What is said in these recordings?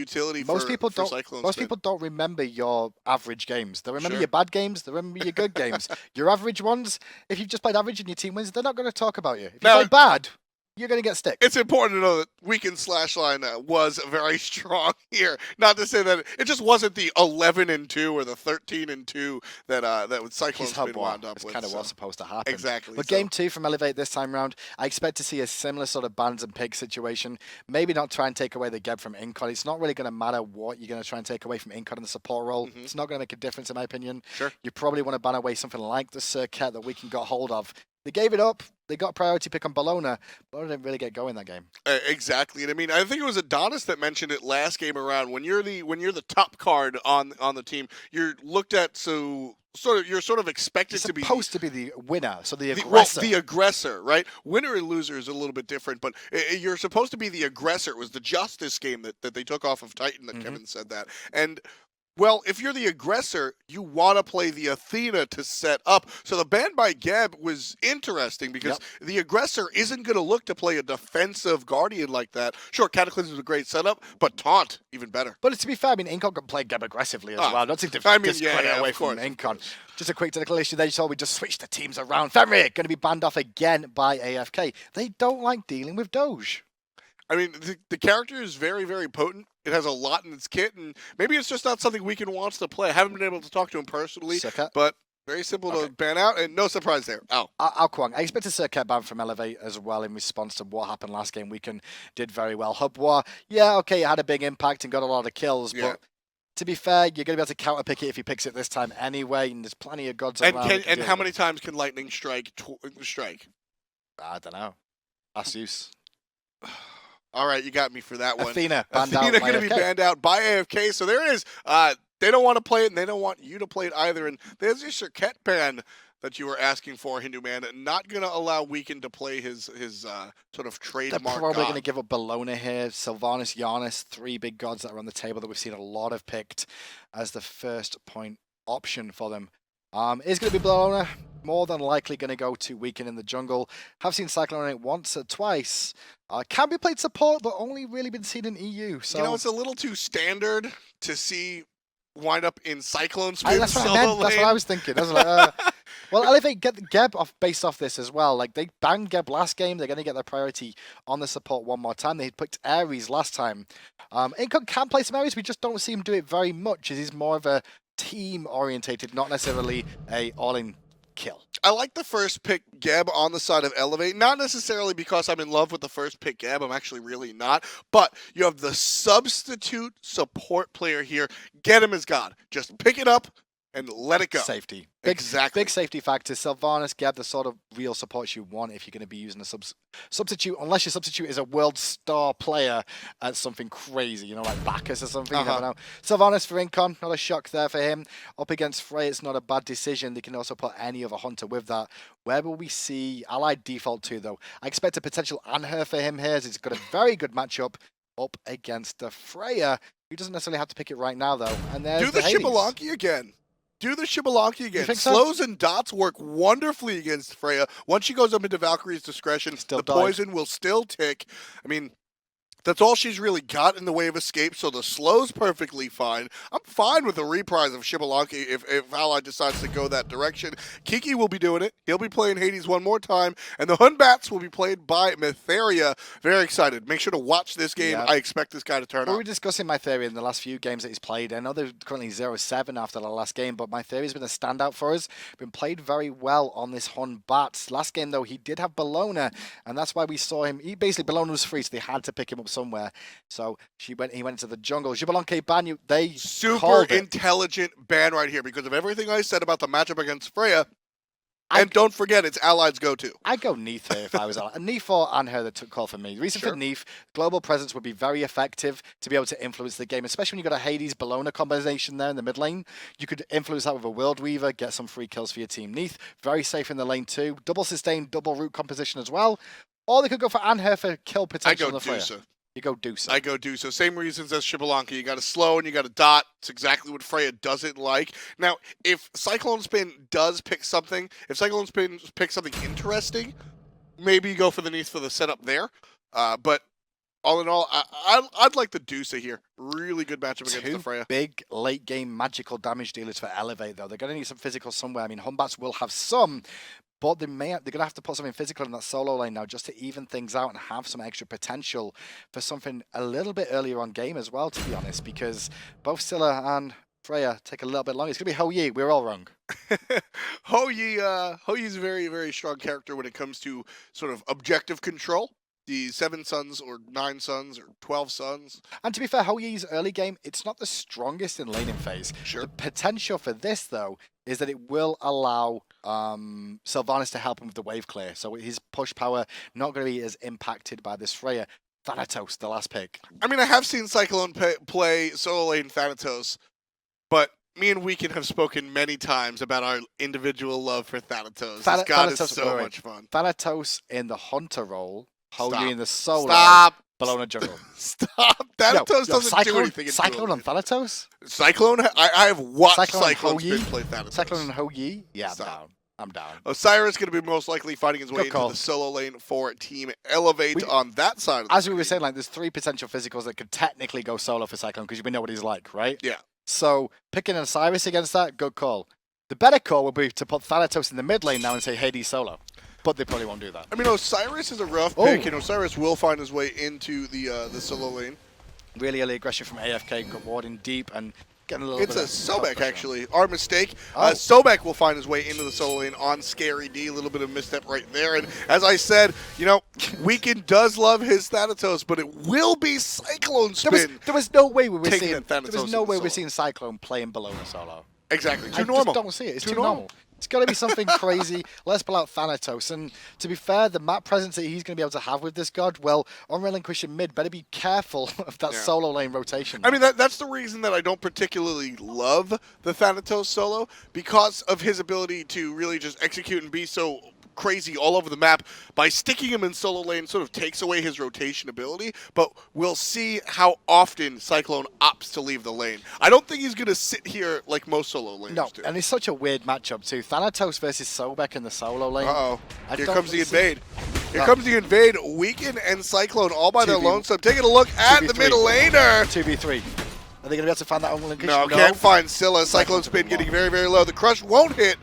utility most people for don't. Cyclone Most Spin. people don't remember your average games. They remember Sure. your bad games. They remember your good games. Your average ones. If you've just played average and your team wins, they're not going to talk about you. If you Now- play bad, you're going to get stick. It's important to know that Weekend Slashline was very strong here. Not to say that it just wasn't the 11-2 or the 13-2 that Cyclone Spin wound up It's with. kind of what's supposed to happen. Exactly. But so. game 2 from eLevate this time round, I expect to see a similar sort of bands and pigs situation. Maybe not try and take away the Geb from Incon. It's not really going to matter what you're going to try and take away from Incon in the support role. It's not going to make a difference in my opinion. Sure. You probably want to ban away something like the Circuit that Weekend got hold of. They gave it up. They got priority pick on Bellona. Bellona didn't really get going that game. Exactly, and I mean, I think it was Adonis that mentioned it last game around. When you're the top card on the team, you're looked at you're sort of expected to be supposed to be the winner, so the aggressor. The aggressor, right? Winner and loser is a little bit different, but you're supposed to be the aggressor. It was the Justice game that they took off of Titan that Kevin said that, and. Well, if you're the aggressor, you want to play the Athena to set up. So the ban by Geb was interesting because the aggressor isn't going to look to play a defensive Guardian like that. Sure, Cataclysm is a great setup, but Taunt, even better. But to be fair, I mean, Incon can play Geb aggressively as well. Not to discredit away from Incon. Just a quick technical issue there. You saw we just switched the teams around. Fenrir going to be banned off again by AFK. They don't like dealing with Doge. I mean, the character is very, very potent. It has a lot in its kit, and maybe it's just not something Weekend wants to play. I haven't been able to talk to him personally, but very simple to ban out, and no surprise there. Al Kwang. I expect a Circuit ban from eLevate as well in response to what happened last game. Weekend did very well. Hub War, it had a big impact and got a lot of kills, but to be fair, you're going to be able to counter pick it if he picks it this time anyway, and there's plenty of gods around. And how many times can Lightning strike? I don't know. Asus. All right, you got me for that one. Athena going to be banned out by AFK. So there it is. They don't want to play it, and they don't want you to play it either. And there's your Circuit ban that you were asking for, Hindu Man. Not going to allow Weekend to play his sort of trademark. They're probably going to give up Bellona here. Sylvanus, Giannis, 3 big gods that are on the table that we've seen a lot of picked as the first point option for them. Is going to be Bellona. More than likely going to go to Weekend in the jungle. Have seen Cyclone on it once or twice. Can be played support, but only really been seen in EU. So it's a little too standard to see wind up in Cyclone Spin. That's what I meant. That's what I was thinking. I was like, well, eLevate get Geb based off this as well. Like they banned Geb last game. They're going to get their priority on the support one more time. They picked Ares last time. Incon can play some Ares. We just don't see him do it very much. He's more of a team orientated, not necessarily a all-in kill. I like the first pick Geb on the side of eLevate, not necessarily because I'm in love with the first pick Geb, I'm actually really not, but you have the substitute support player here. Get him as God. Just pick it up and let it go. Safety. Exactly. Big safety factor. Sylvanus, Geb, the sort of real support you want if you're going to be using a substitute, unless your substitute is a world star player at something crazy, like Bacchus or something. You never know. Sylvanus for Incon, not a shock there for him. Up against Freya, it's not a bad decision. They can also put any other hunter with that. Where will we see Allied default 2, though? I expect a potential Anher for him here, as he's got a very good matchup up against the Freya. He doesn't necessarily have to pick it right now, though. And there's the Shibalonki again. Do the Shibalonki again. Slows and dots work wonderfully against Freya. Once she goes up into Valkyrie's discretion, poison will still tick. I mean, that's all she's really got in the way of escape, so the slow's perfectly fine. I'm fine with a reprise of Shibalonki if Allied decides to go that direction. Kiki will be doing it. He'll be playing Hades one more time, and the Batz will be played by Mytheria. Very excited. Make sure to watch this game. I expect this guy to turn up. We were discussing Mytheria in the last few games that he's played. I know they're currently 0-7 after the last game, but Mytheria's been a standout for us. Been played very well on this Batz. Last game, though, he did have Bellona, and that's why we saw him. Basically, Bellona was free, so they had to pick him up somewhere. So he went into the jungle. Shibalonki ban, they super intelligent ban right here because of everything I said about the matchup against Freya. And don't forget, it's Allied's go-to. I'd go Neith here if I was Allied. Neith or Anher that took call for me. The reason for Neith, global presence would be very effective to be able to influence the game, especially when you've got a Hades Bellona combination there in the mid lane. You could influence that with a World Weaver, get some free kills for your team. Neith, very safe in the lane too. Double sustain, double root composition as well. Or they could go for Anher for kill potential on the Freya. You go Deuce. I go Deuce. Same reasons as Shibalonki. You got to slow and you got to dot. It's exactly what Freya doesn't like. Now, if Cyclone Spin does pick something, if Cyclone Spin picks something interesting, maybe you go for the Neath for the setup there. But all in all, I'd like the Deuce here. Really good matchup against the Freya. Big late game magical damage dealers for eLevate though. They're going to need some physical somewhere. I mean, Batz will have some, but they're going to have to put something physical in that solo lane now just to even things out and have some extra potential for something a little bit earlier on game as well, to be honest, because both Scylla and Freya take a little bit longer. It's going to be Ho-Yi. We're all wrong. Ho-Yi's a very, very strong character when it comes to sort of objective control. The 7 Suns or 9 Suns or 12 Suns. And to be fair, Ho-Yi's early game, it's not the strongest in laning phase. Sure. The potential for this, though, is that it will allow Sylvanus to help him with the wave clear. So his push power not going to be as impacted by this Freya. Thanatos, the last pick. I mean, I have seen Cyclone play solo lane Thanatos, but me and Weekend have spoken many times about our individual love for Thanatos. This god is so much fun. Thanatos in the Hunter role. Ho-Yi in the solo. Stop. Bellona jungle. Stop. Thanatos doesn't do anything. Cyclone on Thanatos? Cyclone? I have watched Cyclone play Thanatos. Cyclone and Ho-Yi? Yeah, I'm down. Osiris going to be most likely finding his way into the solo lane for Team eLevate on that side of the As we were saying, like, there's 3 potential physicals that could technically go solo for Cyclone because we know what he's like, right? Yeah. So picking Osiris against that, good call. The better call would be to put Thanatos in the mid lane now and say Hades solo. But they probably won't do that. I mean, Osiris is a rough pick, and Osiris will find his way into the solo lane. Really early aggression from AFK, warding deep and getting a little bit. It's a Sobek, actually. Our mistake. Sobek will find his way into the solo lane on Scary D. A little bit of misstep right there. And as I said, you know, Weekend does love his Thanatos, but it will be Cyclone spin. There was no way we were seeing Cyclone playing Bellona solo. Exactly. Too normal. I just don't see it. It's too normal. It's got to be something crazy. Let's pull out Thanatos. And to be fair, the map presence that he's going to be able to have with this god, well, unrelinquishing mid, better be careful of that solo lane rotation. I mean, that's the reason that I don't particularly love the Thanatos solo, because of his ability to really just execute and be so crazy all over the map. By sticking him in solo lane sort of takes away his rotation ability, but we'll see how often Cyclone opts to leave the lane. I don't think he's going to sit here like most solo laners do. And it's such a weird matchup too. Thanatos versus Sobek in the solo lane. Here comes the invade. Here comes the invade. Weekend and Cyclone all by their lonesome. Taking a look at the mid laner. 2v3. Are they going to be able to find that unrelinquished? No, can't find Scylla. Cyclone spin getting very, very low. The crush won't hit.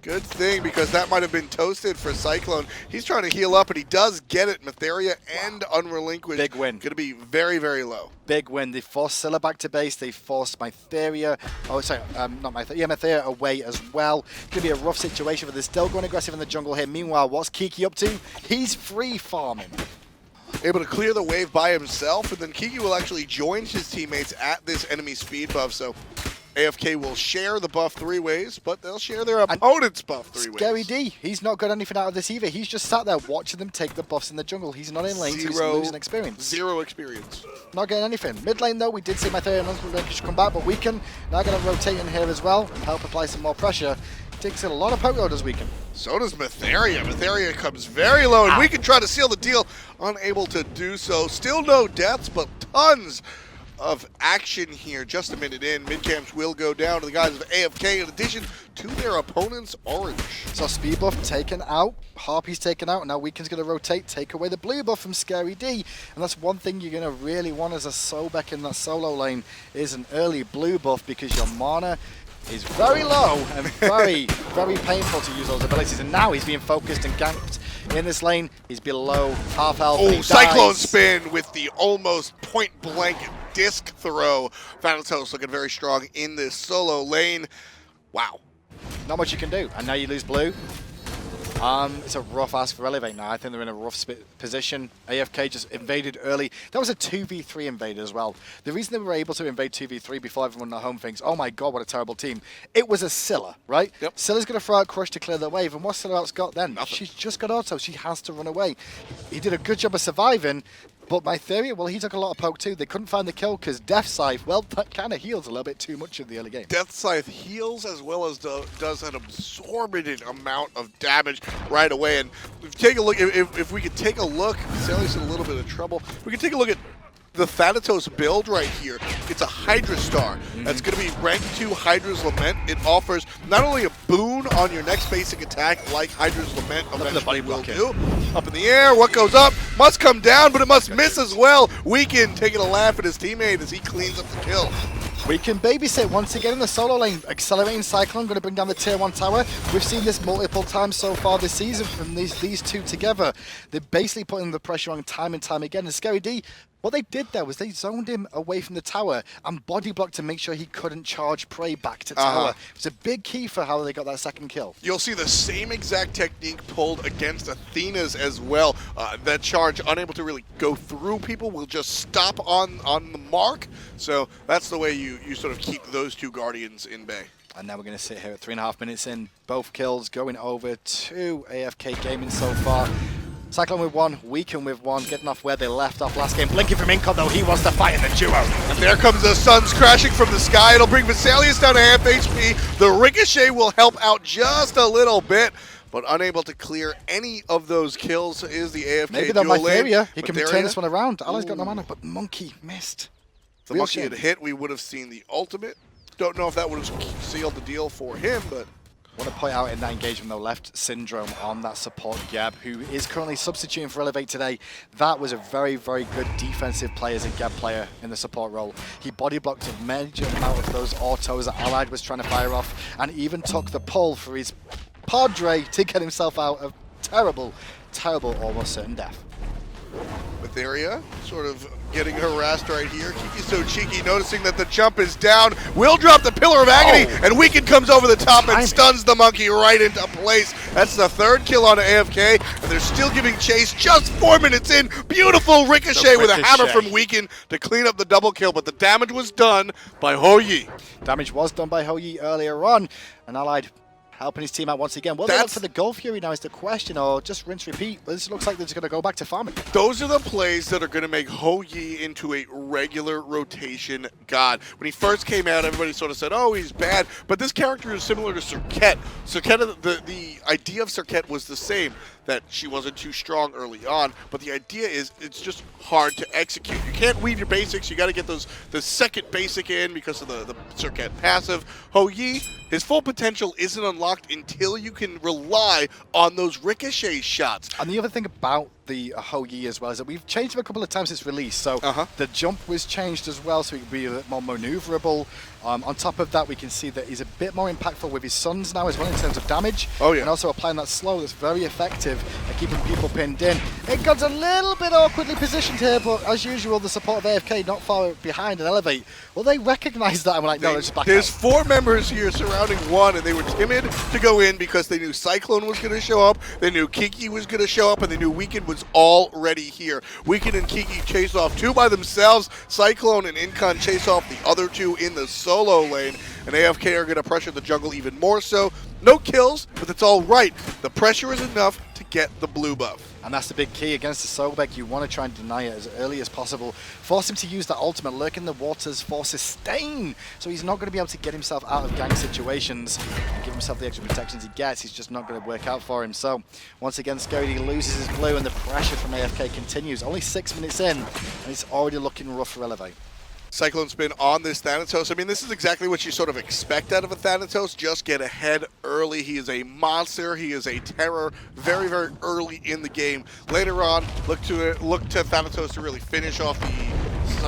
Good thing, because that might have been toasted for Cyclone. He's trying to heal up, and he does get it. Matheria and Unrelinquished. Big win. Going to be very, very low. Big win. They forced Scylla back to base. They forced Matheria. Oh, sorry, not Matheria. Yeah, Matheria away as well. Going to be a rough situation, but they're still going aggressive in the jungle here. Meanwhile, what's Kiki up to? He's free farming. Able to clear the wave by himself, and then Kiki will actually join his teammates at this enemy speed buff, so AFK will share the buff 3 ways, but they'll share their opponent's buff 3 ways. Scary D, he's not got anything out of this either. He's just sat there watching them take the buffs in the jungle. He's not in lane, so he's losing experience. 0 experience. Not getting anything. Mid lane, though, we did see Matheria and Unrelinquished come back, but Weekend now going to rotate in here as well and help apply some more pressure. Takes in a lot of poke though, does Weekend. So does Matheria. Matheria comes very low, and Weekend try to seal the deal. Unable to do so. Still no deaths, but tons of action here. Just a minute in, mid camps will go down to the guys of AFK in addition to their opponent's orange. So speed buff taken out, Harpy's taken out, now Weekend's going to rotate, take away the blue buff from Scary D, and that's one thing you're going to really want as a Sobek in that solo lane is an early blue buff, because your mana is very low and very, very painful to use those abilities, and now he's being focused and ganked in this lane. He's below half health. Oh, Cyclone spin with the almost point blank disc throw. Thanatos looking very strong in this solo lane. Wow. Not much you can do. And now you lose blue. It's a rough ask for eLevate now. I think they're in a rough position. AFK just invaded early. That was a 2v3 invade as well. The reason they were able to invade 2v3 before everyone at home thinks, oh my god, what a terrible team. It was a Scylla, right? Yep. Scylla's going to throw out Crush to clear the wave. And what's Scylla else got then? Nothing. She's just got auto. She has to run away. He did a good job of surviving. But Matheria, well, he took a lot of poke too. They couldn't find the kill because Death Scythe, well, that kind of heals a little bit too much in the early game. Death Scythe heals as well as does an absorbent amount of damage right away. And take a look, if we could take a look, Sally's in a little bit of trouble. We can take a look at the Thanatos build right here, it's a Hydra Star. That's going to be rank 2 Hydra's Lament. It offers not only a boon on your next basic attack like Hydra's Lament eventually will do. Up in the air, what goes up must come down, but it must miss as well. Weekend taking a laugh at his teammate as he cleans up the kill. We can babysit once again in the solo lane. Accelerating Cyclone, going to bring down the tier 1 tower. We've seen this multiple times so far this season from these two together. They're basically putting the pressure on time and time again. And Scary D, what they did there was they zoned him away from the tower and body blocked to make sure he couldn't charge prey back to tower. It's a big key for how they got that second kill. You'll see the same exact technique pulled against Athena's as well. That charge, unable to really go through people, will just stop on the mark. So that's the way you sort of keep those two Guardians in bay. And now we're going to sit here at 3.5 minutes in. Both kills going over to AFK Gaming so far. Cyclone with 1, Weekend with 1, getting off where they left off last game. Blinking from Incon though, he wants to fight in the duo. And there comes the Suns crashing from the sky. It'll bring Vesalius down to half HP. The Ricochet will help out just a little bit, but unable to clear any of those kills is the AFK Maybe they're dual lane. Mytheria. He can turn this one around. Ally's got no mana, but Monkey missed. If the Monkey had hit, we would have seen the ultimate. Don't know if that would have sealed the deal for him, but... I want to point out in that engagement though, left Syndrome on that support Gab, who is currently substituting for eLevate today. That was a very, very good defensive player as a Gab player in the support role. He body blocked a major amount of those autos that Allied was trying to fire off, and even took the pull for his Padre to get himself out of terrible, almost certain death. Mytheria sort of getting harassed right here. Kiki's so cheeky, noticing that the jump is down. Will drop the Pillar of Agony, and Weekend comes over the top and stuns the Monkey right into place. That's the 3rd kill on AFK, and they're still giving chase just 4 minutes in. Beautiful Ricochet with a hammer from Weekend to clean up the double kill, but the damage was done by Hou-Yi. Damage was done by Hou-Yi earlier on, and Allied helping his team out once again. Will they look for the Gold Fury now is the question, or just rinse repeat? This looks like they're just going to go back to farming. Those are the plays that are going to make Hou-Yi into a regular rotation god. When he first came out, everybody sort of said, oh, he's bad, but this character is similar to Serket. Serket, the idea of Serket was the same, that she wasn't too strong early on, but the idea is it's just hard to execute. You can't weave your basics, you got to get the second basic in because of the Serket passive. Hou-Yi, his full potential isn't unlocked until you can rely on those Ricochet shots. And the other thing about the Hou-Yi as well is that we've changed him a couple of times since release, so the jump was changed as well, so he can be a bit more maneuverable. On top of that, we can see that he's a bit more impactful with his Suns now as well in terms of damage. And also applying that slow that's very effective at keeping people pinned in. It got a little bit awkwardly positioned here, but as usual, the support of AFK not far behind and eLevate. Well, they recognize that and we're like, no, let's back There's out. 4 members here surrounding 1, and they were timid to go in because they knew Cyclone was going to show up, they knew Kiki was going to show up, and they knew Weekend was already here. Weekend and Kiki chase off 2 by themselves. Cyclone and Incon chase off the other 2 in the solo lane, and AFK are going to pressure the jungle even more so. No kills, but that's all right. The pressure is enough to get the blue buff. And that's the big key against the Sobek. You want to try and deny it as early as possible. Force him to use that ultimate, lurk in the waters for sustain. So he's not going to be able to get himself out of gang situations and give himself the extra protections he gets. He's just not going to work out for him. So once again, Scody loses his blue and the pressure from AFK continues. Only 6 minutes in, and it's already looking rough for eLevate. Cyclone spin on this Thanatos. I mean, this is exactly what you sort of expect out of a Thanatos. Just get ahead early. He is a monster. He is a terror very, very early in the game. Later on, look to Thanatos to really finish off the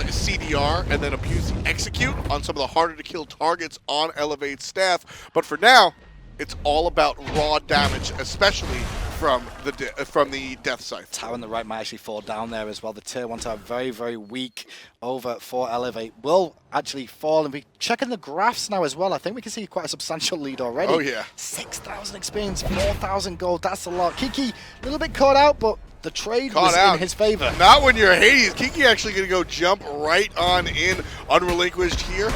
CDR and then abuse the execute on some of the harder to kill targets on eLevate's staff. But for now, it's all about raw damage, especially from the Death Scythe. Tower on the right might actually fall down there as well. The tier 1 tower very, very weak over for eLevate. Will actually fall, and we're checking the graphs now as well. I think we can see quite a substantial lead already. Oh yeah. 6,000 experience, 4,000 gold. That's a lot. Kiki, a little bit caught out, but the trade was in his favor. Not when you're Hades. Kiki actually going to go jump right on in, unrelinquished here.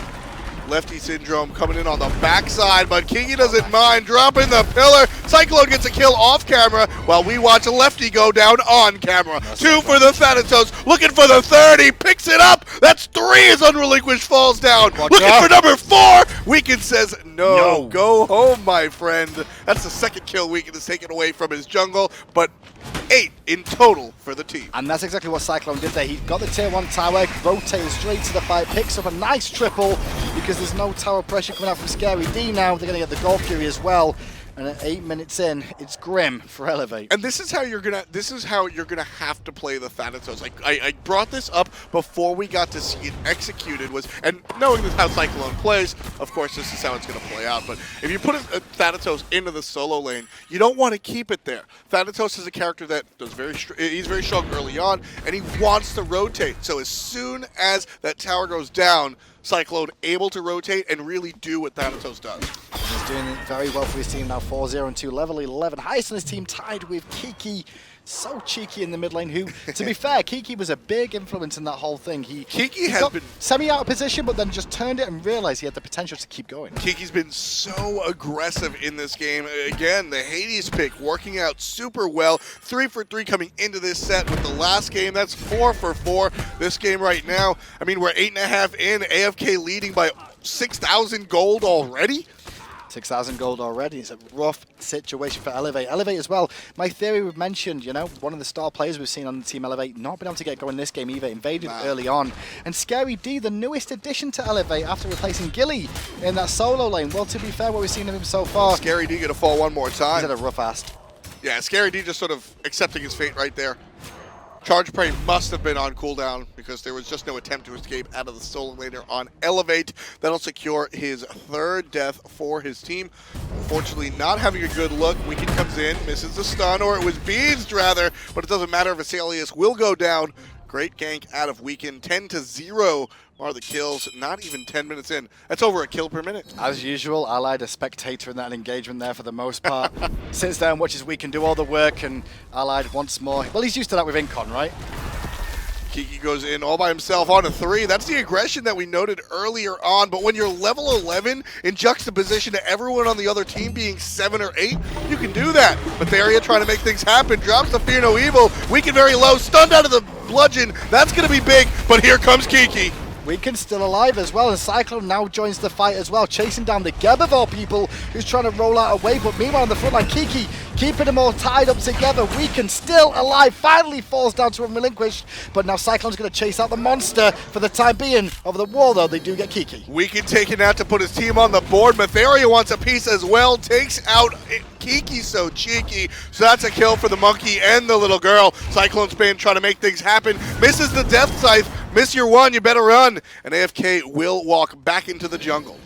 Lefty Syndrome coming in on the backside, but Kiki doesn't mind dropping the pillar. Cyclone gets a kill off camera while we watch a Lefty go down on camera. 2 for the Thanatos, looking for the 3rd. He picks it up. That's 3 3 as Unrelinquished falls down. Watch Looking out. for number 4. Weekend says, no, No. go home, my friend. That's the second kill Weekend is taken away from his jungle, but 8 in total for the team. And that's exactly what Cyclone did there. He got the tier 1 tower, rotated straight to the fight, picks up a nice triple because there's no tower pressure coming out from Scary D now. They're going to get the Golf Fury as well. And at 8 minutes in, it's grim for eLevate. And this is how you're gonna have to play the Thanatos. Like I brought this up before we got to see it executed and knowing this how Cyclone plays, of course this is how it's gonna play out. But if you put a Thanatos into the solo lane, you don't want to keep it there. Thanatos is a character that does he's very strong early on, and he wants to rotate. So as soon as that tower goes down, Cyclone able to rotate and really do what Thanatos does. He's doing it very well for his team now, 4-0-2, level 11. Highest on his team, tied with Kiki. So cheeky in the mid lane, who, to be fair, Kiki was a big influence in that whole thing. Kiki has got been semi-out of position, but then just turned it and realized he had the potential to keep going. Kiki's been so aggressive in this game. Again, the Hades pick working out super well. 3 for 3 coming into this set with the last game. That's 4 for 4 this game right now. I mean, we're 8.5 in. AFK leading by 6,000 gold already. 6,000 gold already. It's a rough situation for eLevate. eLevate as well. My theory we've mentioned, you know, one of the star players we've seen on the team eLevate not been able to get going this game either. Invaded early on. And Scary D, the newest addition to eLevate after replacing Gilly in that solo lane. Well, to be fair, what we've seen of him so far. Scary D gonna fall one more time. He's had a rough ass. Yeah, Scary D just sort of accepting his fate right there. Charge Prey must have been on cooldown because there was just no attempt to escape out of the solo laner on eLevate. That'll secure his 3rd death for his team. Unfortunately, not having a good look. Weekend comes in, misses the stun, or it was Beads rather, but it doesn't matter. Vesalius will go down. Great gank out of Weekend. 10-0 are the kills, not even 10 minutes in. That's over a kill per minute. As usual, Allied a spectator in that engagement there for the most part. Sits there and watches Weekend do all the work, and Allied once more. Well, he's used to that with Incon, right? Kiki goes in all by himself on a 3. That's the aggression that we noted earlier on, but when you're level 11 in juxtaposition to everyone on the other team being 7 or 8, you can do that. But Theria trying to make things happen, drops the Fear No Evil. Weekend very low, stunned out of the bludgeon. That's going to be big, but here comes Kiki. Weekend still alive as well, and Cyclone now joins the fight as well, chasing down the Geb of all people, who's trying to roll out away, but meanwhile on the front line, Kiki keeping them all tied up together. Weekend still alive, finally falls down to Unrelinquished, but now Cyclone's going to chase out the monster for the time being. Over the wall, though, they do get Kiki. Weekend taken out to put his team on the board. Matheria wants a piece as well, takes out Kiki, so cheeky. So that's a kill for the monkey and the little girl. Cyclone Spin trying to make things happen, misses the Death Scythe. Miss your one, you better run. And AFK will walk back into the jungle.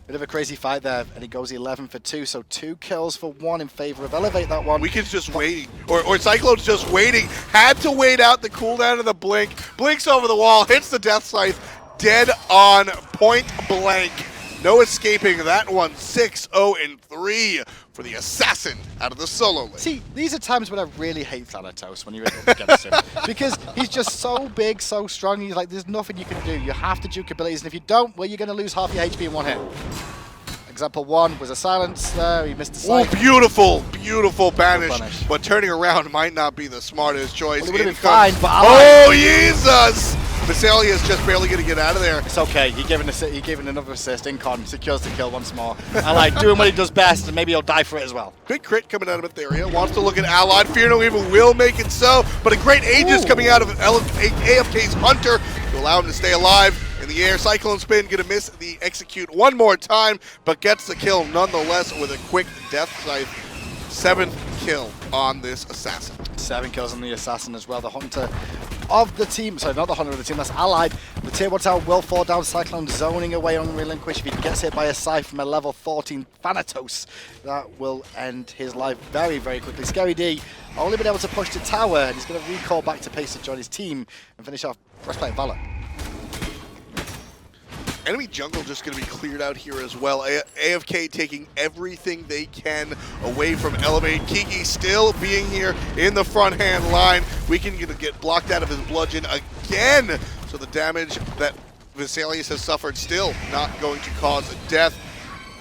Bit of a crazy fight there, and he goes 11 for 2, so 2 kills for 1 in favor of eLevate that one. Weekend's just waiting, or Cyclone's just waiting. Had to wait out the cooldown of the blink. Blinks over the wall, hits the Death Scythe, dead on, point blank. No escaping that one. 6-0-3 for the assassin out of the solo lane. See, these are times when I really hate Thanatos when you're up against him. Because he's just so big, so strong, he's like, there's nothing you can do. You have to juke abilities, and if you don't, well, you're going to lose half your HP in one hit. Example 1 was a silence there, he missed the sight. Oh, beautiful, beautiful banish. But turning around might not be the smartest choice. Well, it would have been fine, but oh, Jesus! Vesalius just barely going to get out of there. It's okay, he gave an another assist. Incon secures the kill once more. Allied doing what he does best, and maybe he'll die for it as well. Good crit coming out of Matheria. Wants to look at Allied. Fear No Evil will make it so, but a great Aegis coming out of AFK's Hunter to allow him to stay alive. In the air, Cyclone Spin gonna miss the execute one more time, but gets the kill nonetheless with a quick Death Scythe. 7th kill on this assassin. 7 kills on the assassin as well. The Hunter of the team, sorry, not the Hunter of the team, that's Allied. The tier 1 tower will fall down. Cyclone zoning away on Relinquish. If he gets hit by a scythe from a level 14 Thanatos, that will end his life very, very quickly. Scary D only been able to push the tower, and he's going to recall back to pace to join his team and finish off Breastplate Valor. Enemy jungle just going to be cleared out here as well. AFK taking everything they can away from eLevate. Kiki still being here in the front hand line. Weekend going to get blocked out of his bludgeon again. So the damage that Vesalius has suffered still not going to cause death.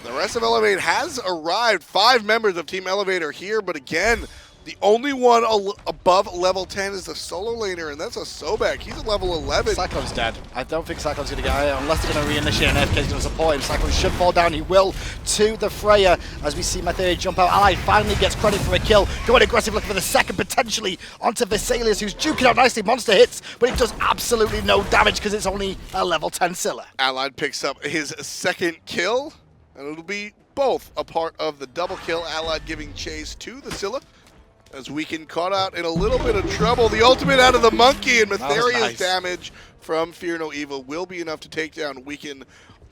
The rest of eLevate has arrived. 5 members of Team eLevate are here, but again, The only one above level 10 is the solo laner, and that's a Sobek. He's at level 11. Cyclone's dead. I don't think Cyclone's going to get out unless they're going to reinitiate and AFK's going to support him. Cyclone should fall down. He will to the Freya as we see my theory jump out. Ally finally gets credit for a kill. Going aggressive, looking for the second potentially onto Vesalius, who's duking out nicely. Monster hits, but it does absolutely no damage because it's only a level 10 Scylla. Allied picks up his second kill, and it'll be both a part of the double kill. Allied giving chase to the Scylla. As Weekend caught out in a little bit of trouble. The ultimate out of the monkey, and Matheria's damage from Fear No Evil will be enough to take down Weekend.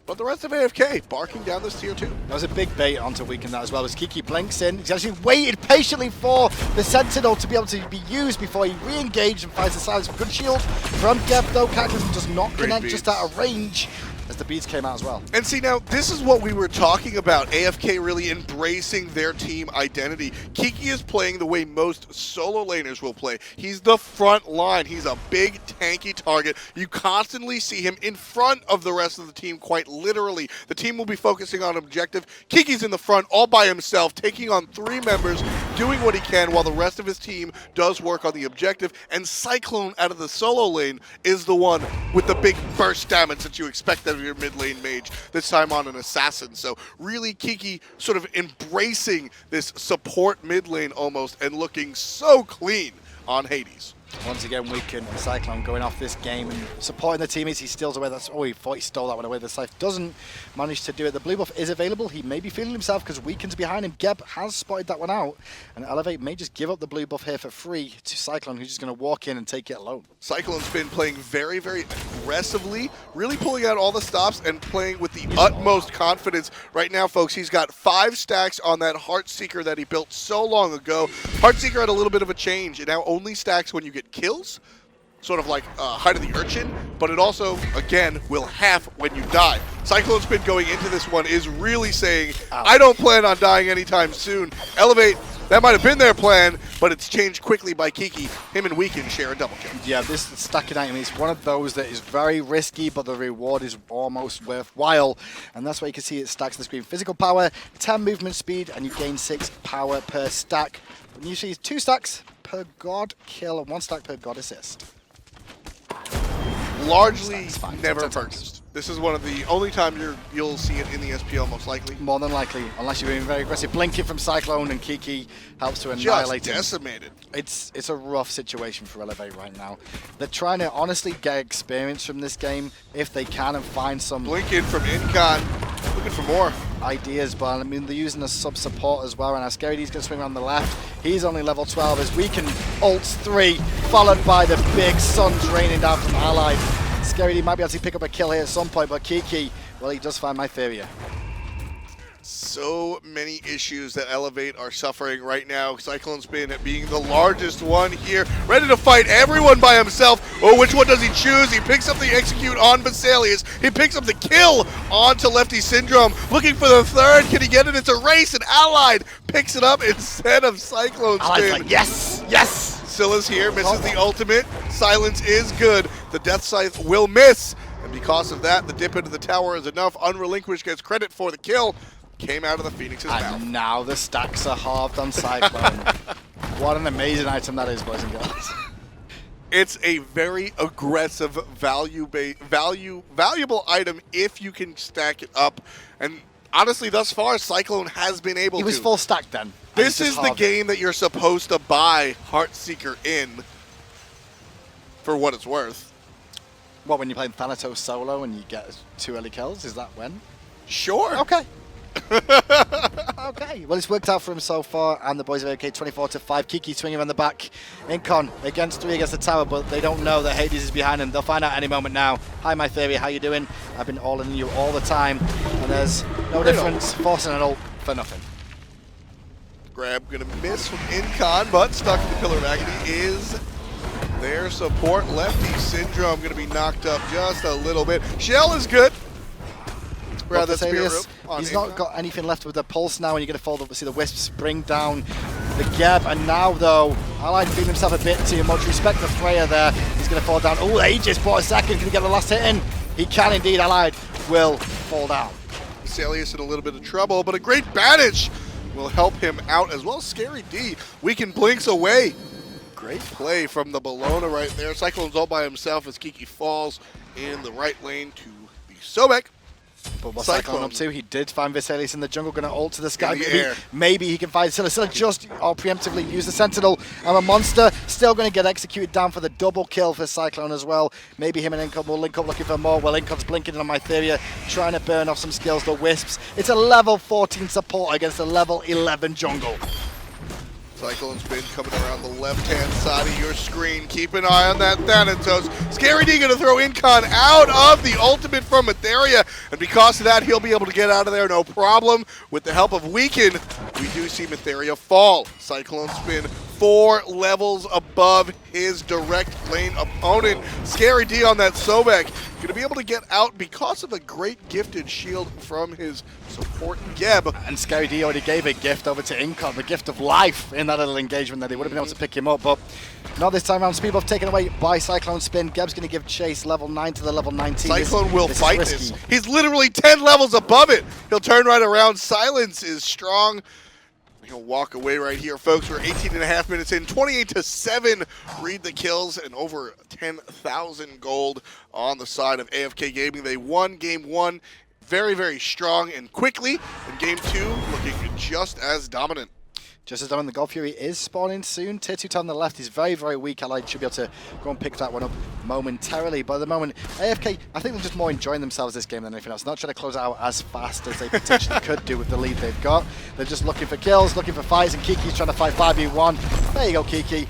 But the rest of AFK barking down this tier 2. That was a big bait onto Weekend that as well, as Kiki blinks in. He's actually waited patiently for the Sentinel to be able to be used before he re-engaged and finds the silence. Good shield from Geb though. Cataclysm does not connect, just out of range, as the beats came out as well. And see, now, this is what we were talking about. AFK really embracing their team identity. Kiki is playing the way most solo laners will play. He's the front line. He's a big, tanky target. You constantly see him in front of the rest of the team, quite literally. The team will be focusing on objective. Kiki's in the front all by himself, taking on 3 members, doing what he can while the rest of his team does work on the objective. And Cyclone out of the solo lane is the one with the big burst damage that you expect of your mid lane mage, this time on an assassin. So really Kiki sort of embracing this support mid lane almost and looking so clean on Hades. Once again, Weekend and Cyclone going off this game and supporting the teammates. He steals away. That's he thought he stole that one away. The Scythe doesn't manage to do it. The blue buff is available. He may be feeling himself because Weekend's behind him. Geb has spotted that one out, and eLevate may just give up the blue buff here for free to Cyclone, who's just going to walk in and take it alone. Cyclone's been playing very, very aggressively, really pulling out all the stops and playing with the utmost confidence. Right now, folks, he's got 5 stacks on that Heartseeker that he built so long ago. Heartseeker had a little bit of a change. It now only stacks when you get kills, sort of like Height of the Urchin, but it also, again, will half when you die. Cyclone's been going into this one is really saying, I don't plan on dying anytime soon. eLevate, that might have been their plan, but it's changed quickly by Kiki. Him and Weekend share a double kill. Yeah, this stacking item is one of those that is very risky, but the reward is almost worthwhile. And that's why you can see it stacks the screen. Physical power, 10 movement speed, and you gain 6 power per stack. When you see 2 stacks per god kill and 1 stack per god assist. Largely never purchased. This is one of the only times you'll see it in the SPL, most likely. More than likely, unless you're being very aggressive. Blinking from Cyclone, and Kiki helps to annihilate him. Just decimated. It's a rough situation for eLevate right now. They're trying to honestly get experience from this game if they can and find some... Blinking from Incon, looking for more ideas, but I mean, they're using a sub-support as well, and now Scary's going to swing around the left. He's only level 12 as Weekend ults 3, followed by the big suns raining down from Allied. Scary might be able to pick up a kill here at some point, but Kiki, well, he does find Mytheria. So many issues that eLevate are suffering right now. Cyclone's been being the largest one here, ready to fight everyone by himself. Oh, which one does he choose? He picks up the execute on Vesalius. He picks up the kill onto Lefty Syndrome. Looking for the third. Can he get it? It's a race, and Allied picks it up instead of Cyclone's. Allied's like, yes, yes! Scylla's here, misses the ultimate. Silence is good. The Death Scythe will miss. And because of that, the dip into the tower is enough. Unrelinquished gets credit for the kill. Came out of the Phoenix's mouth. And now the stacks are halved on Cyclone. What an amazing item that is, boys and girls. It's a very aggressive, valuable item if you can stack it up. And honestly, thus far, Cyclone has been able to. He was full stack then. This is the game that you're supposed to buy Heartseeker in, for what it's worth. What, when you're playing Thanatos solo and you get 2 early kills? Is that when? Sure. Okay. Okay. Well, it's worked out for him so far, and the boys are okay. 24-5. Kiki swinging around the back. Incon against 3 against the tower, but they don't know that Hades is behind him. They'll find out any moment now. Hi, Mytheria. How you doing? I've been all in you all the time, and there's no difference. Forcing an ult for nothing. Grab gonna miss from Incon, but stuck in the Pillar of Agony is their support. Lefty Syndrome gonna be knocked up just a little bit. Shell is good. He's not got anything left with the pulse now, and you're going to see the Wisps bring down the Geb. And now, though, Allied feeling himself a bit too much. Respect the Freya there. He's going to fall down. Oh, Aegis bought a second. Can he get the last hit in? He can indeed. Allied will fall down. Vesalius in a little bit of trouble, but a great banish will help him out, as well as Scary D. Weekend blinks away. Great play from the Bellona right there. Cyclone's all by himself as Kiki falls in the right lane to the Sobek. But what's Cyclone up to? He did find Osiris in the jungle, going to ult to the sky. Maybe he can find Scylla. Scylla just preemptively use the Sentinel. I'm a monster. Still going to get executed down for the double kill for Cyclone as well. Maybe him and Income will link up looking for more. Well, Income's blinking in on Mytheria, trying to burn off some skills. The Wisps. It's a level 14 support against a level 11 jungle. Cyclone Spin coming around the left-hand side of your screen. Keep an eye on that Thanatos. Scary D going to throw Incon out of the ultimate from Mytheria, and because of that, he'll be able to get out of there no problem. With the help of Weekend, we do see Mytheria fall. Cyclone Spin 4 levels above his direct lane opponent. Scary D on that Sobek. Going to be able to get out because of a great gifted shield from his support Geb. And Scary D already gave a gift over to Incon, the gift of life in that little engagement that he would have been able to pick him up, but not this time around. Speed buff taken away by Cyclone Spin. Geb's going to give chase level 9 to the level 19. Cyclone will fight this. He's literally 10 levels above it. He'll turn right around. Silence is strong. He'll walk away right here, folks. We're 18.5 minutes in, 28-7. Read the kills and over 10,000 gold on the side of AFK Gaming. They won game 1 very, very strong and quickly. And game 2 looking just as dominant. Just as dominant, the God Fury is spawning soon. Tier 2 on the left is very, very weak. Allied should be able to go and pick that one up momentarily. But at the moment, AFK, I think they're just more enjoying themselves this game than anything else. Not trying to close it out as fast as they potentially could do with the lead they've got. They're just looking for kills, looking for fights, and Kiki's trying to fight 5v1. There you go, Kiki.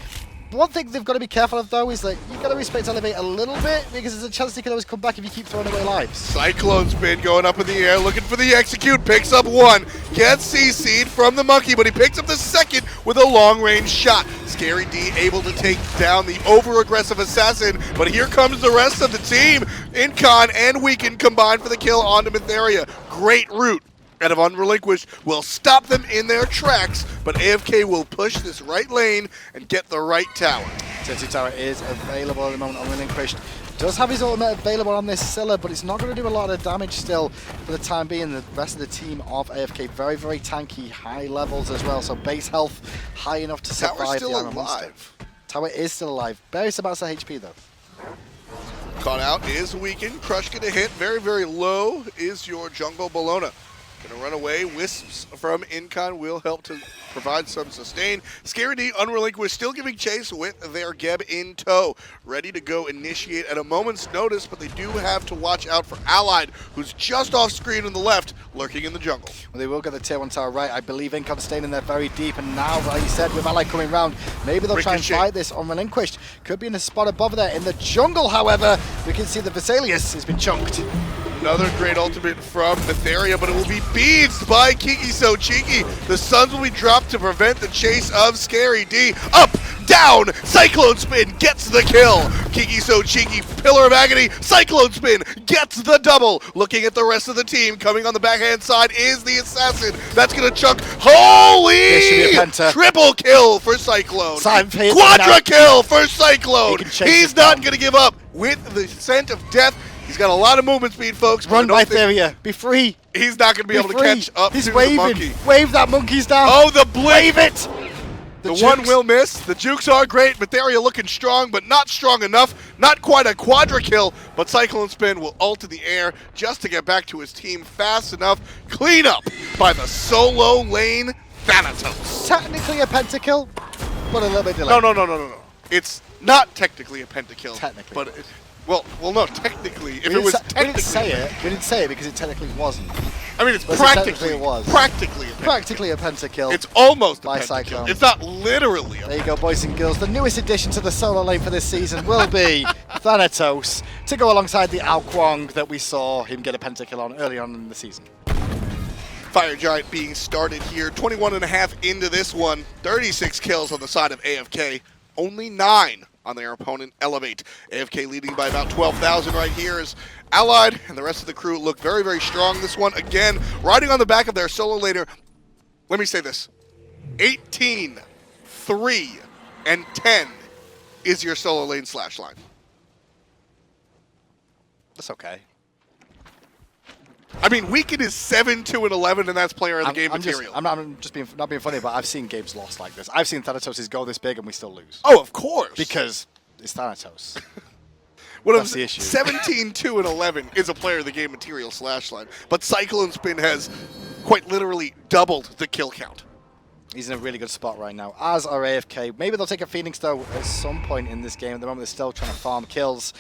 One thing they've got to be careful of, though, is that you've got to respect eLevate a little bit, because there's a chance they can always come back if you keep throwing away lives. Cyclone Spin going up in the air, looking for the execute, picks up one, gets CC'd from the monkey, but he picks up the second with a long-range shot. Scary D able to take down the over-aggressive assassin, but here comes the rest of the team. Incon and Weekend combined for the kill onto Mytheria. Great route out of Unrelinquished will stop them in their tracks, but AFK will push this right lane and get the right tower. Tier 2 tower is available at the moment. Unrelinquished does have his ultimate available on this Scylla, but it's not going to do a lot of damage still for the time being. The rest of the team of AFK very, very tanky, high levels as well, so base health high enough to survive. Tower's still the alive. Tower is still alive. Barely about that HP though. Caught out is Weekend. Crush gonna hit. Very, very low is your jungle Bellona. Gonna run away. Wisps from Incon will help to provide some sustain. Scary D, Unrelinquished, still giving chase with their Geb in tow. Ready to go initiate at a moment's notice, but they do have to watch out for Allied, who's just off screen on the left, lurking in the jungle. Well, they will get the tier 1 tower right. I believe Incon's staying in there very deep, and now, like you said, with Allied coming round, maybe they'll try and fight this Unrelinquished. Could be in a spot above there. In the jungle, however, we can see that Osiris has been chunked. Another great ultimate from Mytheria, but it will be beads by Kiki So Cheeky. The Suns will be dropped to prevent the chase of Scary D. Up, down, Cyclone Spin gets the kill. Kiki So Cheeky, Pillar of Agony, Cyclone Spin gets the double. Looking at the rest of the team, coming on the backhand side is the Assassin. That's going to chunk. Holy! Triple kill for Cyclone. Quadra kill for Cyclone. He's not going to give up with the scent of death. He's got a lot of movement speed, folks. Run by Freya. Be free. He's not going to be able to catch up to waving. The monkey. Wave that monkey's down. Oh, the blink. Wave it. The one will miss. The jukes are great. Mytheria looking strong, but not strong enough. Not quite a quadra kill, but Cyclone Spin will ult in the air just to get back to his team fast enough. Clean up by the solo lane Thanatos. Technically a pentakill, but a little bit delayed. No. It's not technically a pentakill. Technically. But well, no, technically. If it was technically. We didn't say it because it technically wasn't. I mean, it's practically a pentakill. It's almost a by pentakill. Cyclone. It's not literally a There you go, boys and girls. The newest addition to the solo lane for this season will be Thanatos, to go alongside the Ao Kwong that we saw him get a pentakill on early on in the season. Fire Giant being started here. 21.5 into this one. 36 kills on the side of AFK. Only 9 on their opponent, eLevate. AFK leading by about 12,000 right here as Allied and the rest of the crew look very, very strong. This one, again, riding on the back of their solo laner. Let me say this. 18, 3, and 10 is your solo lane slash line. That's okay. I mean, Weekend is 7-2-11, and that's player of the game material. I'm just not being funny, but I've seen games lost like this. I've seen Thanatos go this big and we still lose. Oh, of course. Because it's Thanatos. That's the issue. 17-2-11 is a player of the game material /line, but Cyclone Spin has quite literally doubled the kill count. He's in a really good spot right now, as are AFK. Maybe they'll take a Phoenix, though, at some point in this game. At the moment, they're still trying to farm kills.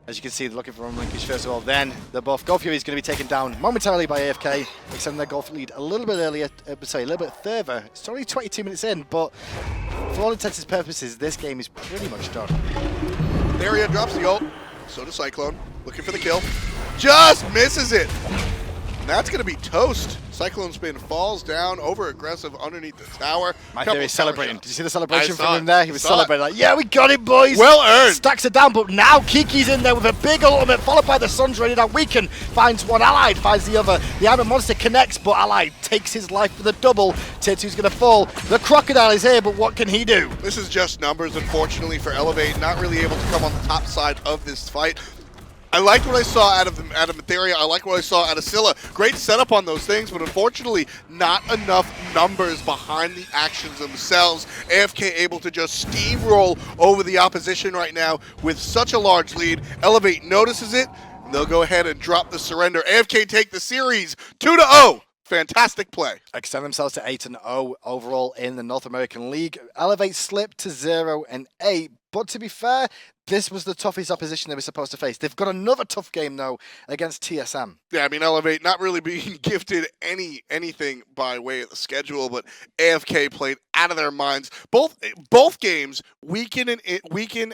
As you can see, they're looking for linkage first of all. Then the buff. Gold Fury is going to be taken down momentarily by AFK, extending their gold lead a little bit earlier, a little bit further. It's only 22 minutes in, but for all intents and purposes, this game is pretty much done. Theria drops the ult. So does Cyclone. Looking for the kill. Just misses it. And that's going to be toast. Cyclone Spin falls down, over aggressive underneath the tower. My theory is celebrating. Did you see the celebration from him it. there? He was celebrating like, yeah, we got it, boys. Well earned. Stacks it down, but now Kiki's in there with a big ultimate, followed by the Sun's ready. Now Weekend finds one, Allied finds the other. The Iron Monster connects, but Allied takes his life for the double. Tier 2's going to fall. The Crocodile is here, but what can he do? This is just numbers, unfortunately, for eLevate. Not really able to come on the top side of this fight. I liked what I saw out of Theria. I liked what I saw out of Scylla. Great setup on those things, but unfortunately, not enough numbers behind the actions themselves. AFK able to just steamroll over the opposition right now with such a large lead. eLevate notices it, and they'll go ahead and drop the surrender. AFK take the series 2-0. Fantastic play. Extend themselves to 8-0 overall in the North American League. eLevate slipped to 0-8, but to be fair, this was the toughest opposition they were supposed to face. They've got another tough game, though, against TSM. Yeah, I mean, eLevate not really being gifted anything by way of the schedule, but AFK played out of their minds. Both games, Weekend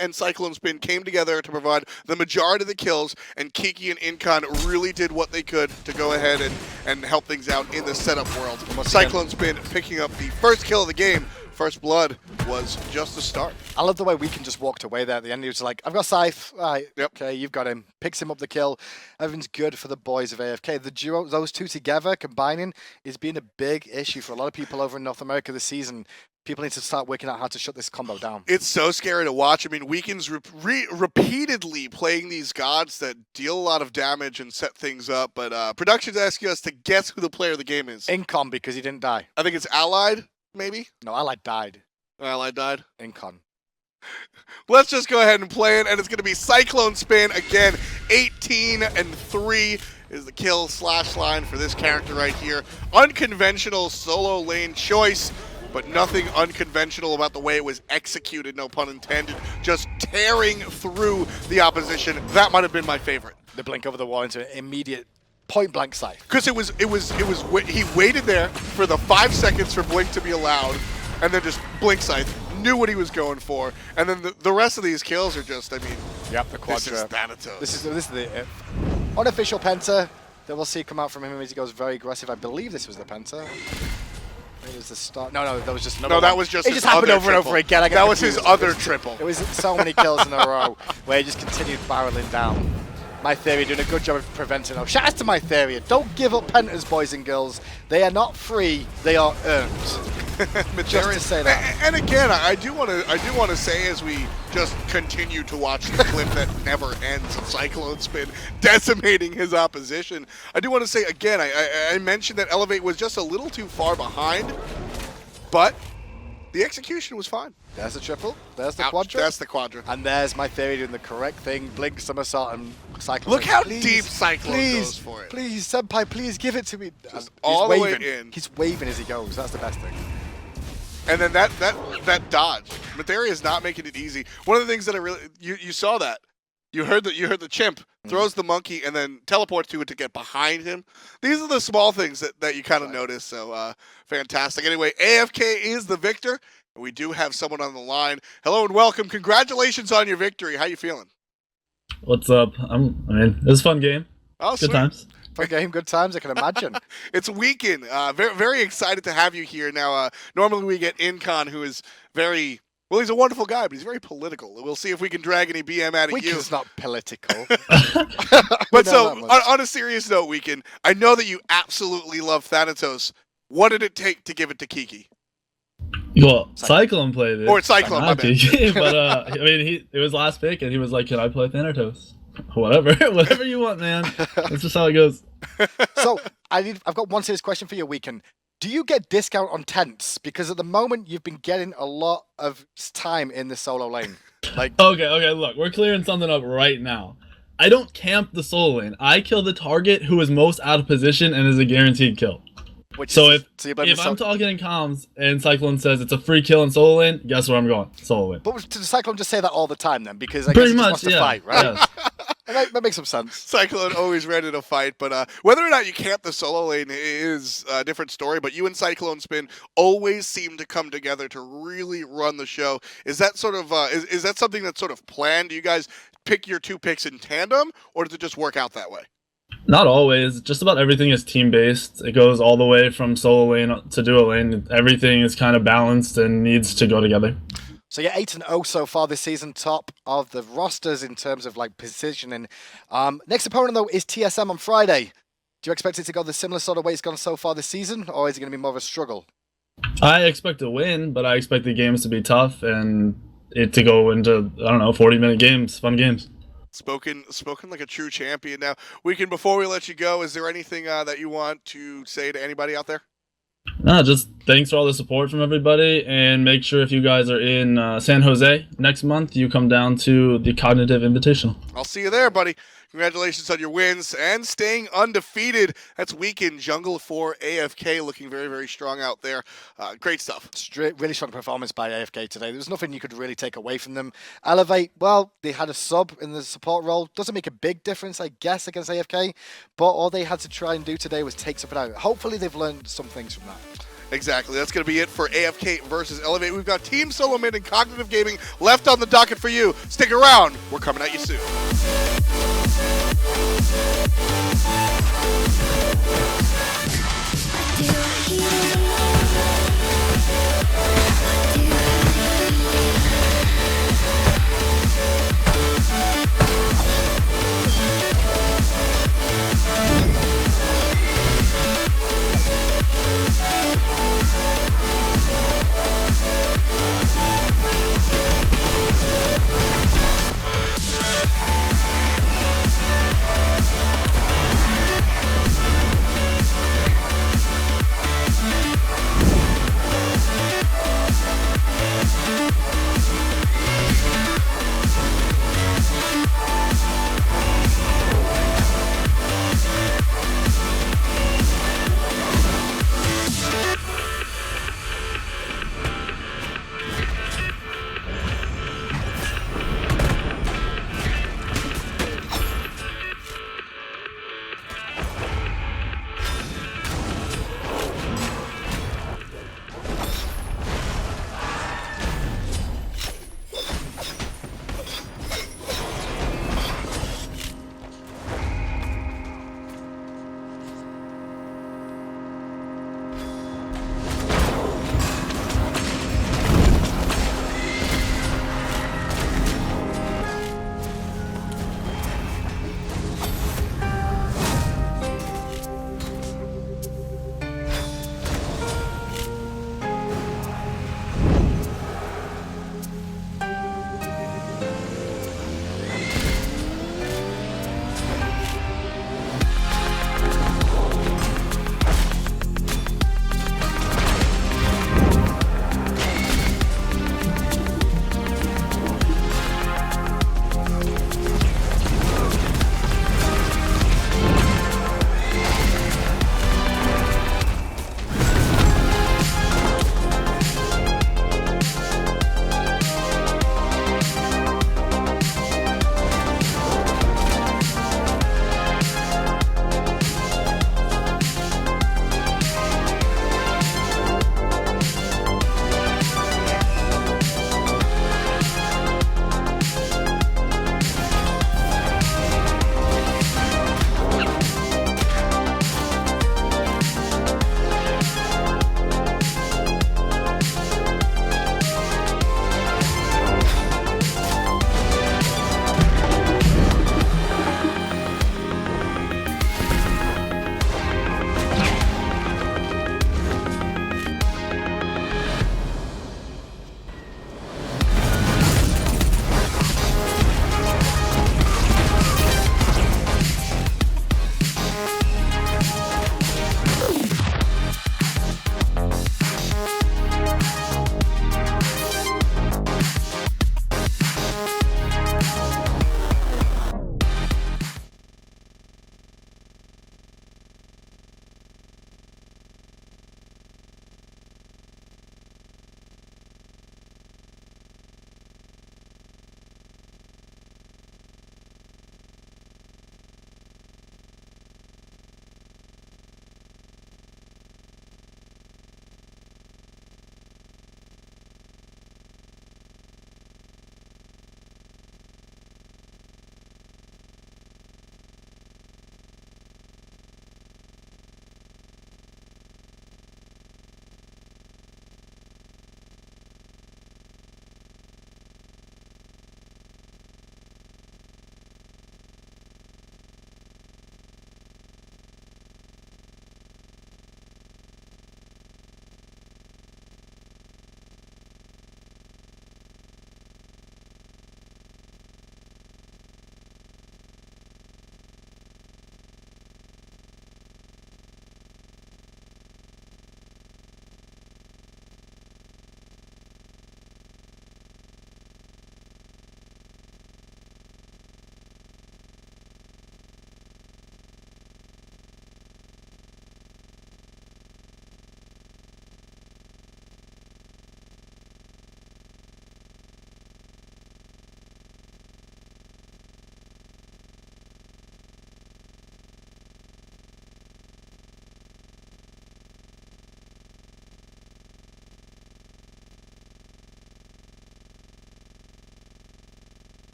and Cyclone Spin came together to provide the majority of the kills, and Kiki and Incon really did what they could to go ahead and help things out in the setup world. Cyclone Spin picking up the first kill of the game. First blood was just the start. I love the way Weekend just walked away there at the end. He was like, I've got Scythe. All right, yep. Okay, you've got him. Picks him up the kill. Everything's good for the boys of AFK. The duo, those two together, combining, is being a big issue for a lot of people over in North America this season. People need to start working out how to shut this combo down. It's so scary to watch. I mean, Weekend's repeatedly playing these gods that deal a lot of damage and set things up, but production's asking us to guess who the player of the game is. Incon, because he didn't die. I think it's Allied. Maybe? No, Allied died. Allied died? Incon. Let's just go ahead and play it, and it's going to be Cyclone Spin again. 18-3 is the kill /line for this character right here. Unconventional solo lane choice, but nothing unconventional about the way it was executed, no pun intended. Just tearing through the opposition. That might have been my favorite. The blink over the wall into an immediate point-blank Scythe. Because he waited there for the 5 seconds for Blink to be allowed, and then just Blink Scythe, knew what he was going for, and then the rest of these kills are just, I mean, yep, the quadra. This is Thanatos. This is the unofficial Penta that we'll see come out from him as he goes very aggressive. I believe this was the Penta. It was the start. No, that was just another No, that one. was just it his just happened over triple. and over again. That was his other triple. It was so many kills in a row where he just continued barreling down. My Theory doing a good job of preventing them. Shout out to My Theory. Don't give up Pentas, boys and girls. They are not free. They are earned. Just to say that. And again, I do want to say, as we just continue to watch the clip that never ends of Cyclone Spin decimating his opposition, I do want to say again, I mentioned that eLevate was just a little too far behind, but the execution was fine. There's the triple. There's the quadra. That's the quadra. And there's My Theory doing the correct thing. Blink, somersault, and Cyclone. Look how deep Cyclone goes for it. Please, Senpai, please give it to me. Just all the way in. He's waving as he goes. That's the best thing. And then that dodge. Materia is not making it easy. One of the things that I really you saw that. You heard the chimp throws the monkey and then teleports to it to get behind him. These are the small things that you kind of notice. So fantastic. Anyway, AFK is the victor. And we do have someone on the line. Hello and welcome. Congratulations on your victory. How you feeling? What's up? I mean, it was a fun game. Oh, good sweet. times. Fun game, good times, I can imagine. It's Weekend. Very, very excited to have you here. Now, normally we get Incon, who is very... Well, he's a wonderful guy, but he's very political. We'll see if we can drag any BM out of you. Weekend's not political. But so, on a serious note, Weekend, I know that you absolutely love Thanatos. What did it take to give it to Kiki? Well, Cyclone played it. Or Cyclone, my bad. Kiki, but, I mean, it was last pick, and he was like, can I play Thanatos? Whatever, whatever you want, man. That's just how it goes. So I've got one serious question for you, Weekend. Do you get discount on tents? Because at the moment you've been getting a lot of time in the solo lane. Like, okay, look, we're clearing something up right now. I don't camp the solo lane. I kill the target who is most out of position and is a guaranteed kill. If I'm talking in comms and Cyclone says it's a free kill in solo lane, guess where I'm going? Solo lane. But does Cyclone just say that all the time then? Because I Pretty guess he much, just wants to fight, right? Yes. That makes some sense. Cyclone always ready to fight, but whether or not you camp the solo lane is a different story. But you and Cyclone Spin always seem to come together to really run the show. Is that sort of is that something that's sort of planned? Do you guys pick your 2 picks in tandem, or does it just work out that way? Not always. Just about everything is team-based. It goes all the way from solo lane to duo lane. Everything is kind of balanced and needs to go together. So you're 8-0 so far this season, top of the rosters in terms of like positioning. Next opponent though is TSM on Friday. Do you expect it to go the similar sort of way it's gone so far this season, or is it going to be more of a struggle? I expect to win, but I expect the games to be tough and it to go into, I don't know, 40-minute games, fun games. Spoken like a true champion. Now, Weekend, before we let you go, is there anything that you want to say to anybody out there? No, just thanks for all the support from everybody, and make sure if you guys are in San Jose next month, you come down to the Cognitive Invitational. I'll see you there, buddy. Congratulations on your wins and staying undefeated. That's Weekend Jungle for AFK, looking very, very strong out there. Great stuff. Really strong performance by AFK today. There was nothing you could really take away from them. eLevate, well, they had a sub in the support role. Doesn't make a big difference, I guess, against AFK, but all they had to try and do today was take something out. Hopefully they've learned some things from that. Exactly. That's going to be it for AFK versus eLevate. We've got Team Solo Mid and Cognitive Gaming left on the docket for you. Stick around. We're coming at you soon.